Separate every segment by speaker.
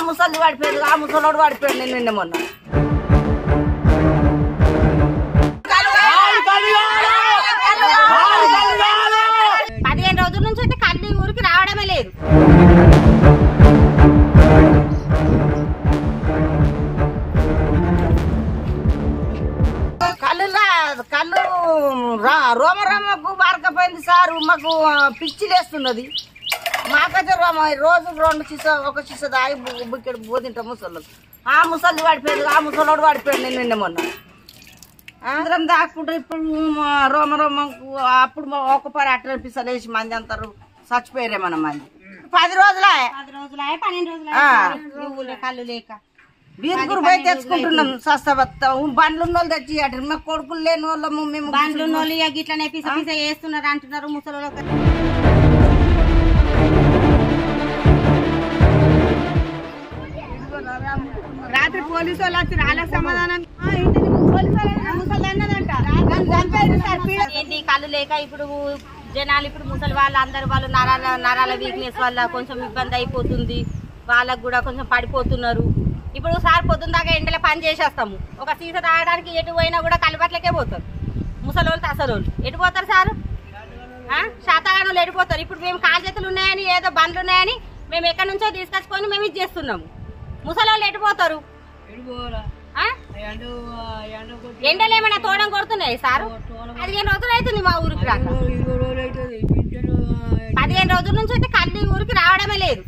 Speaker 1: ముసలి పడిపోయాడు, ఆ ముసలోడు పడిపోయాడు నేను నిన్న మొన్న. 15 రోజుల నుంచి అయితే కళ్ళు ఊరికి రావడమే లేదు. కళ్ళు రోమకు బారకపోయింది సార్. మాకు పిచ్చి లేస్తున్నది. మాకైతే రోజు 2 సీసా 1 సీసా దాగి ఇక్కడ పోతుంటాం ముసళ్ళు. ఆ ముసలి పడిపోయాడు, ఆ ముసలోడు పడిపోయాడు నేను నిన్న మొన్న. అందరం దాక్కుంటారు. ఇప్పుడు రోమకు అప్పుడు 1 పరి అట్లా పిసలు వేసి మంది అంటారు చచ్చిపోయారేమన్న మంది. 10 రోజులే 12 రోజులే కళ్ళు లేక బీరుగురు పోయి తెచ్చుకుంటున్నాం. సస్తబత్త బండ్లు ఉన్న వాళ్ళు తెచ్చి అటు మా కొడుకులు లేని వాళ్ళము మేము. బండ్లు ఉన్న వాళ్ళు ఇట్లనే పిస పిస వేస్తున్నారు అంటున్నారు ముసలి. రాత్రి పోలీసు వాళ్ళు వచ్చి రాలే సమాధానం. ముసలి అన్నదంట ఏంటి కళ్ళు లేక ఇప్పుడు జనాలు ఇప్పుడు ముసలి వాళ్ళు అందరు వాళ్ళు నరాల వీక్నెస్ వల్ల కొంచెం ఇబ్బంది అయిపోతుంది. వాళ్ళకు కూడా కొంచెం పడిపోతున్నారు. ఇప్పుడు సార్ పొద్దున్న దాకా ఎండలో పని చేసేస్తాము. ఒక సీసా తాగడానికి ఎటు పోయినా కూడా కలబట్లకే పోతారు ముసలి వాళ్ళు. అసలు వాళ్ళు ఎటు పోతారు సార్? శాతగానులు ఎడిపోతారు. ఇప్పుడు మేము కాలు చేతులు ఉన్నాయని ఏదో బండ్లు ఉన్నాయని మేము ఎక్కడి నుంచో తీసుకొచ్చుకొని మేము ఇది చేస్తున్నాము. ముసలి వాళ్ళు ఎడిపోతారు. ఎండలు ఏమైనా తోడం కొడుతున్నాయి సార్? 15 రోజులు అవుతుంది మా ఊరికి రాక. 15 రోజుల నుంచి అయితే కళ్ళు ఊరికి రావడమే లేదు.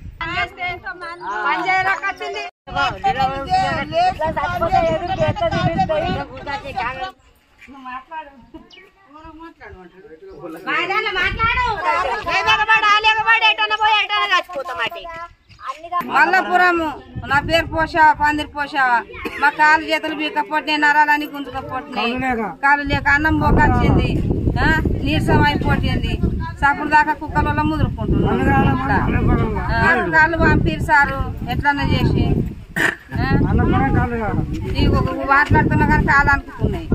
Speaker 2: మల్లపురము. నా పేరు పోషా పందిరి పోషా. మా కాళ్ళు చేతులు బీకపోతున్నాయి, నరాలని గుంజుకపోతున్నాయి. కాళ్ళు లేక అన్నం పోకొచ్చింది, నీరసం అయిపోతుంది. సప్పుడు దాకా కుక్కల ముదురుకుంటున్నాం. కాళ్ళు పంపిరు సారు ఎట్లన్నా చేసి. మాట్లాడుతున్నా కానీ కాళ్ళు అనుకుంటున్నాయి.